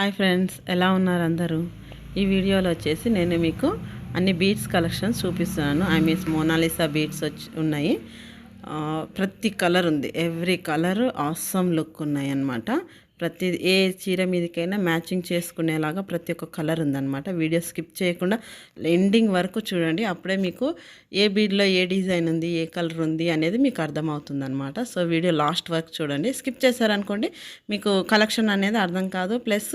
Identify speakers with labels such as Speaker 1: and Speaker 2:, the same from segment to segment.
Speaker 1: Hi friends, ఎలా ఉన్నారు అందరూ? ఈ వీడియోలో వచ్చేసి నేను మీకు అన్ని బీడ్స్ కలెక్షన్స్ చూపిస్తున్నాను. ఐ మీన్స్ మోనాలిసా బీడ్స్ ఉన్నాయి. ప్రతి కలర్ ఉంది. ఎవ్రీ కలర్ ఆసమ్ లుక్ ఉన్నాయి అన్నమాట. ప్రతి ఏ చీర మీదకైనా మ్యాచింగ్ చేసుకునేలాగా ప్రతి ఒక్క కలర్ ఉందన్నమాట. వీడియో స్కిప్ చేయకుండా ఎండింగ్ వరకు చూడండి. అప్పుడే మీకు ఏ బీడ్లో ఏ డిజైన్ ఉంది, ఏ కలర్ ఉంది అనేది మీకు అర్థమవుతుంది అనమాట. సో వీడియో లాస్ట్ వరకు చూడండి. స్కిప్ చేశారనుకోండి మీకు కలెక్షన్ అనేది అర్థం కాదు. ప్లస్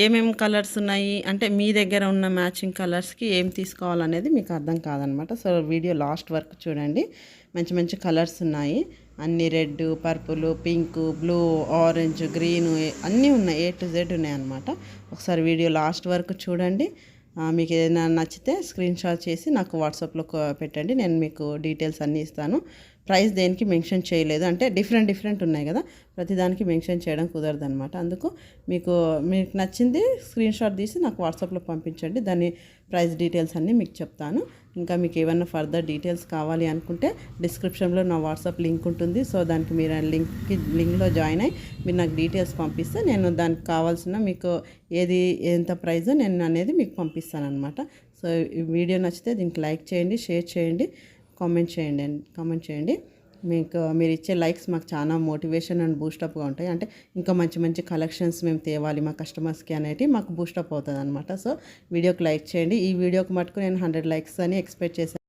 Speaker 1: ఏమేమి కలర్స్ ఉన్నాయి అంటే మీ దగ్గర ఉన్న మ్యాచింగ్ కలర్స్కి ఏం తీసుకోవాలనేది మీకు అర్థం కాదనమాట. సో వీడియో లాస్ట్ వరకు చూడండి. మంచి మంచి కలర్స్ ఉన్నాయి. అన్ని red, purple, pink, blue, orange, green అన్నీ ఉన్నాయి. A to Z ఉన్నాయి అన్నమాట. ఒకసారి వీడియో లాస్ట్ వరకు చూడండి. మీకు ఏదైనా నచ్చితే స్క్రీన్ షాట్ చేసి నాకు వాట్సాప్లో పెట్టండి. నేను మీకు డీటెయిల్స్ అన్నీ ఇస్తాను. ప్రైస్ దేనికి మెన్షన్ చేయలేదు, అంటే డిఫరెంట్ ఉన్నాయి కదా, ప్రతిదానికి మెన్షన్ చేయడం కుదరదు అనమాట. అందుకు మీకు నచ్చింది స్క్రీన్ షాట్ తీసి నాకు వాట్సాప్లో పంపించండి. దాని ప్రైస్ డీటెయిల్స్ అన్నీ మీకు చెప్తాను. ఇంకా మీకు ఏమైనా ఫర్దర్ డీటెయిల్స్ కావాలి అనుకుంటే డిస్క్రిప్షన్లో నా వాట్సాప్ లింక్ ఉంటుంది. సో దానికి మీరు లింక్లో జాయిన్ అయ్యి మీరు నాకు డీటెయిల్స్ పంపిస్తే నేను దానికి కావాల్సిన మీకు ఏది ఎంత ప్రైజో నేను అనేది మీకు పంపిస్తాను అనమాట. సో ఈ వీడియో నచ్చితే దీనికి లైక్ చేయండి, షేర్ చేయండి, కామెంట్ చేయండి. మీకు మీరు ఇచ్చే లైక్స్ మాకు చాలా మోటివేషన్ అండ్ బూస్టప్గా ఉంటాయి. అంటే ఇంకా మంచి మంచి కలెక్షన్స్ మేము తేవాలి మా కస్టమర్స్కి అనేవి మాకు బూస్టప్ అవుతుంది అనమాట. సో వీడియోకి లైక్ చేయండి. ఈ వీడియోకి మటుకు నేను 100 లైక్స్ అని ఎక్స్పెక్ట్ చేశాను.